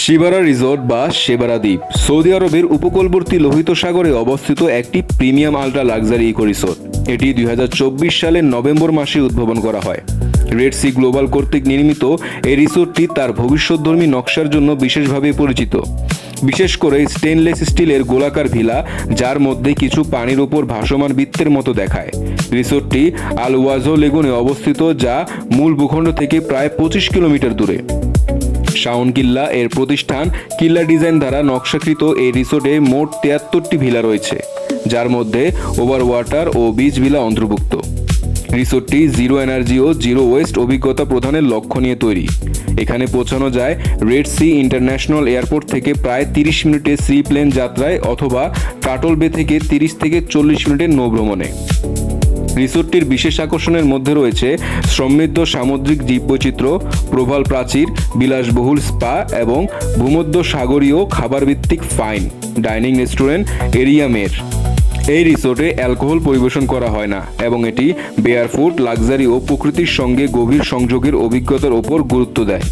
শিবারা resort বা সেবারা দ্বীপ Saudi আরবের উপকূলবর্তী লোহিত সাগরে অবস্থিত একটি premium ultra luxury eco resort. এটি 2024 সালের নভেম্বর মাসে উদ্ভাবন করা হয়। রেড সি গ্লোবাল কর্তৃক নির্মিত এই রিসোর্টটি তার ভবিষ্যৎধর্মী নকশার জন্য বিশেষভাবে পরিচিত, বিশেষ করে স্টেনলেস স্টিলের গোলাকার ভিলা, যার মধ্যে কিছু পানির উপর ভাসমান বৃত্তের মতো দেখায়। রিসোর্টটি আল ওয়াজো লেগুনে অবস্থিত, যা মূল ভূখণ্ড থেকে প্রায় 25 কিলোমিটার দূরে। শাওন কিল্লা এর প্রতিষ্ঠান। কিল্লা ডিজাইন দ্বারা নকশাকৃত এই রিসোর্টে মোট 73টি ভিলা রয়েছে, যার মধ্যে ওভার ওয়াটার ও বিচ ভিলা অন্তর্ভুক্ত। রিসোর্টটি জিরো এনার্জি ও জিরো ওয়েস্ট অভিজ্ঞতা প্রদানের লক্ষ্য নিয়ে তৈরি। এখানে পৌঁছানো যায় রেড সি ইন্টারন্যাশনাল এয়ারপোর্ট থেকে প্রায় 30 মিনিটের সি প্লেন যাত্রায় অথবা টাটল বে থেকে 30 থেকে 40 মিনিটের নৌ ভ্রমণে। রিসোর্টটির বিশেষ আকর্ষণের মধ্যে রয়েছে সমৃদ্ধ সামুদ্রিক জীববৈচিত্র্য, প্রবাল প্রাচীর, বিলাসবহুল স্পা এবং ভূমধ্য সাগরীয় খাবারভিত্তিক ফাইন ডাইনিং রেস্টুরেন্ট এরিয়ামের। এই রিসোর্টে অ্যালকোহল পরিবেশন করা হয় না এবং এটি বেয়ারফুট, লাক্সারি ও প্রকৃতির সঙ্গে গভীর সংযোগের অভিজ্ঞতার ওপর গুরুত্ব দেয়।